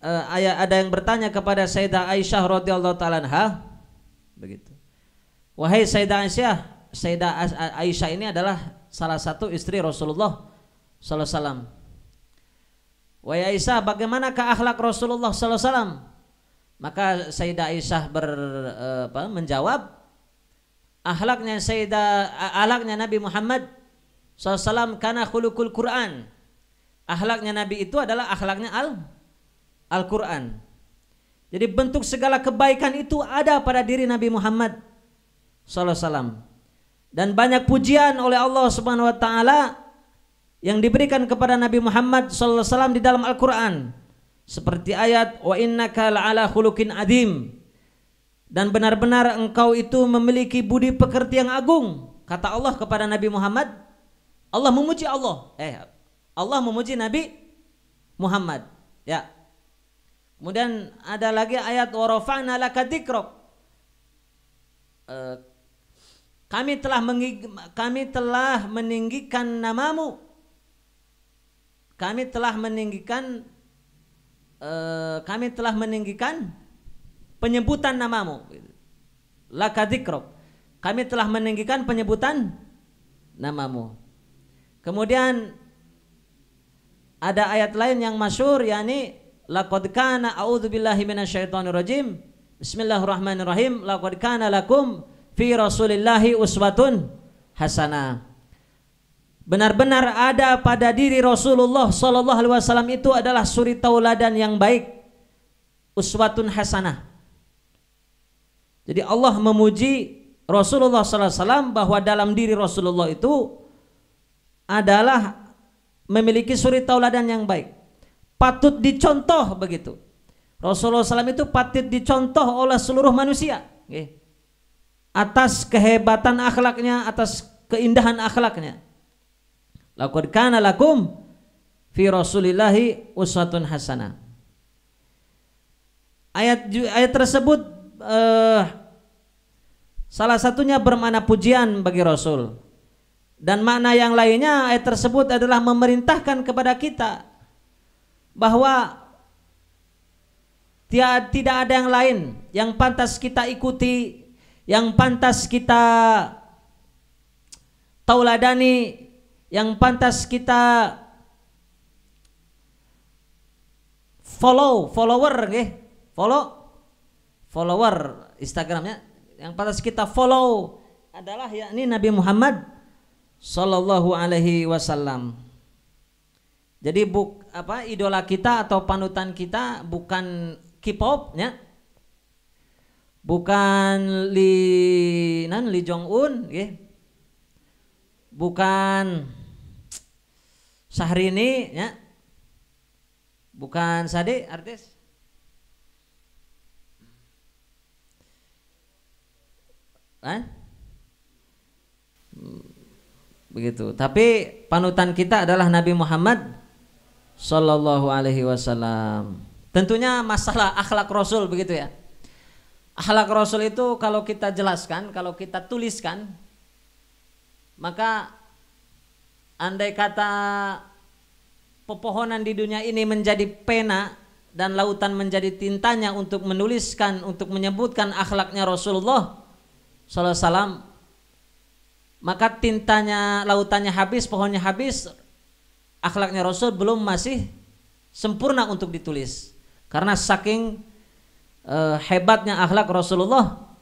ada yang bertanya kepada Sayyidah Aisyah radhiyallahu taala anha begitu. Wahai Sayyidah Aisyah, Sayyidah Aisyah ini adalah salah satu istri Rasulullah sallallahu alaihi wasallam. Wahai Aisyah, bagaimanakah akhlak Rasulullah sallallahu alaihi wasallam? Maka Sayyidah Aisyah menjawab, akhlaknya Nabi Muhammad sallallahu alaihi wasallam kana khuluqul Quran. Akhlaknya Nabi itu adalah akhlaknya Al-Quran. Jadi bentuk segala kebaikan itu ada pada diri Nabi Muhammad sallallahu alaihi wasallam. Dan banyak pujian oleh Allah Subhanahu wa taala yang diberikan kepada Nabi Muhammad sallallahu alaihi wasallam di dalam Al-Quran. Seperti ayat wa innaka la'ala khuluqin adzim. Dan benar-benar engkau itu memiliki budi pekerti yang agung. Kata Allah kepada Nabi Muhammad, Allah memuji Allah memuji Nabi Muhammad. Ya. Kemudian ada lagi ayat wa rafa'na laka dzikrak. Kami telah meninggikan namamu. Kami telah meninggikan penyebutan namamu. Laka dzikrak. Kami telah meninggikan penyebutan namamu. Kemudian ada ayat lain yang masyhur, yakni laqad kana a'udzubillahi minasyaitonir rajim. Bismillahirrahmanirrahim. Laqad kana lakum fi rasulillahi uswatun hasanah. Benar-benar ada pada diri Rasulullah sallallahu alaihi wasallam itu adalah suri tauladan yang baik, uswatun hasanah. Jadi Allah memuji Rasulullah sallallahu alaihi wasallam bahwa dalam diri Rasulullah itu adalah memiliki suri tauladan yang baik, patut dicontoh begitu. Rasulullah SAW itu patut dicontoh oleh seluruh manusia, atas kehebatan akhlaknya, atas keindahan akhlaknya. Laqad kana lakum fi rasulillahi uswatun hasanah. Ayat tersebut salah satunya bermakna pujian bagi Rasul. Dan makna yang lainnya ayat tersebut adalah memerintahkan kepada kita bahwa tidak ada yang lain yang pantas kita ikuti, yang pantas kita tauladani, yang pantas kita follower Instagramnya, yang pantas kita follow adalah yakni Nabi Muhammad sallallahu alaihi wasallam. Jadi idola kita atau panutan kita bukan K-pop ya. Bukan Lee Jong Un ya. Bukan Syahrini ya. Bukan Sade artis. Begitu. Tapi panutan kita adalah Nabi Muhammad sallallahu alaihi wasallam. Tentunya masalah akhlak Rasul begitu ya. Akhlak Rasul itu kalau kita jelaskan, kalau kita tuliskan, maka andai kata pepohonan di dunia ini menjadi pena dan lautan menjadi tintanya untuk menuliskan, untuk menyebutkan akhlaknya Rasulullah sallallahu alaihi wasallam, maka tintanya, lautannya habis, pohonnya habis, akhlaknya Rasul belum masih sempurna untuk ditulis. Karena saking hebatnya akhlak Rasulullah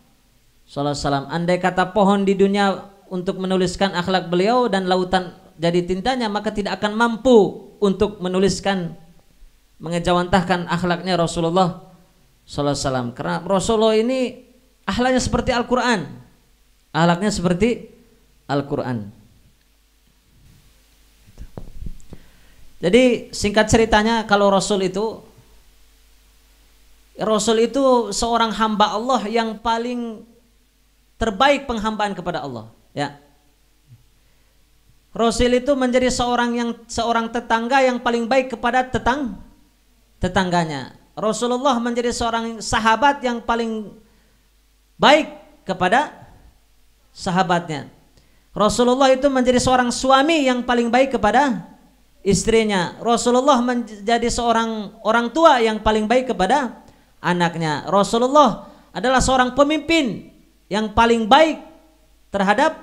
sallallahu alaihi wasallam. Andai kata pohon di dunia untuk menuliskan akhlak beliau dan lautan jadi tintanya, maka tidak akan mampu untuk menuliskan, mengejawantahkan akhlaknya Rasulullah sallallahu alaihi wasallam. Karena Rasulullah ini akhlaknya seperti Al-Quran, akhlaknya seperti Al-Quran. Jadi singkat ceritanya, kalau Rasul itu seorang hamba Allah yang paling terbaik penghambaan kepada Allah, ya. Rasul itu menjadi seorang tetangga yang paling baik kepada tetangganya. Rasulullah menjadi seorang sahabat yang paling baik kepada sahabatnya. Rasulullah itu menjadi seorang suami yang paling baik kepada istrinya. Rasulullah menjadi seorang orang tua yang paling baik kepada anaknya. Rasulullah adalah seorang pemimpin yang paling baik terhadap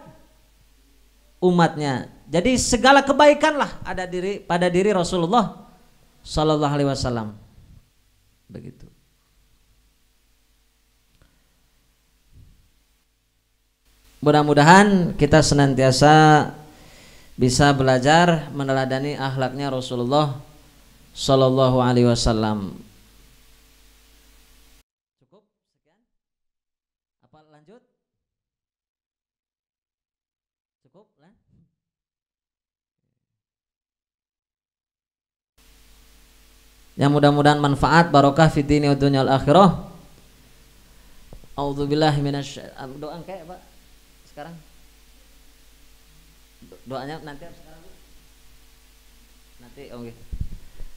umatnya. Jadi segala kebaikanlah ada pada diri Rasulullah Sallallahu Alaihi Wasallam. Begitu. Mudah-mudahan kita senantiasa bisa belajar meneladani akhlaknya Rasulullah Sallallahu Alaihi Wasallam. Cukup sekian? Apa lanjut? Cukup lah. Yang mudah-mudahan manfaat, barokah fid dini wa dunyal akhirah. A'udzubillahi minasyaitonir doa kayak Pak sekarang. Doanya nanti sekarang. Nanti oke.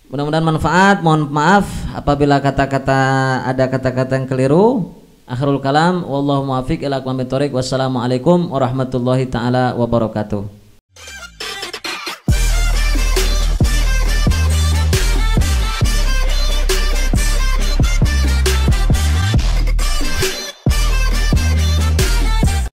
Mudah-mudahan manfaat. Mohon maaf apabila ada kata-kata yang keliru. Akhirul kalam wallahu muwaffiq ila aqwamit thoriq. Wassalamualaikum warahmatullahi taala wabarakatuh.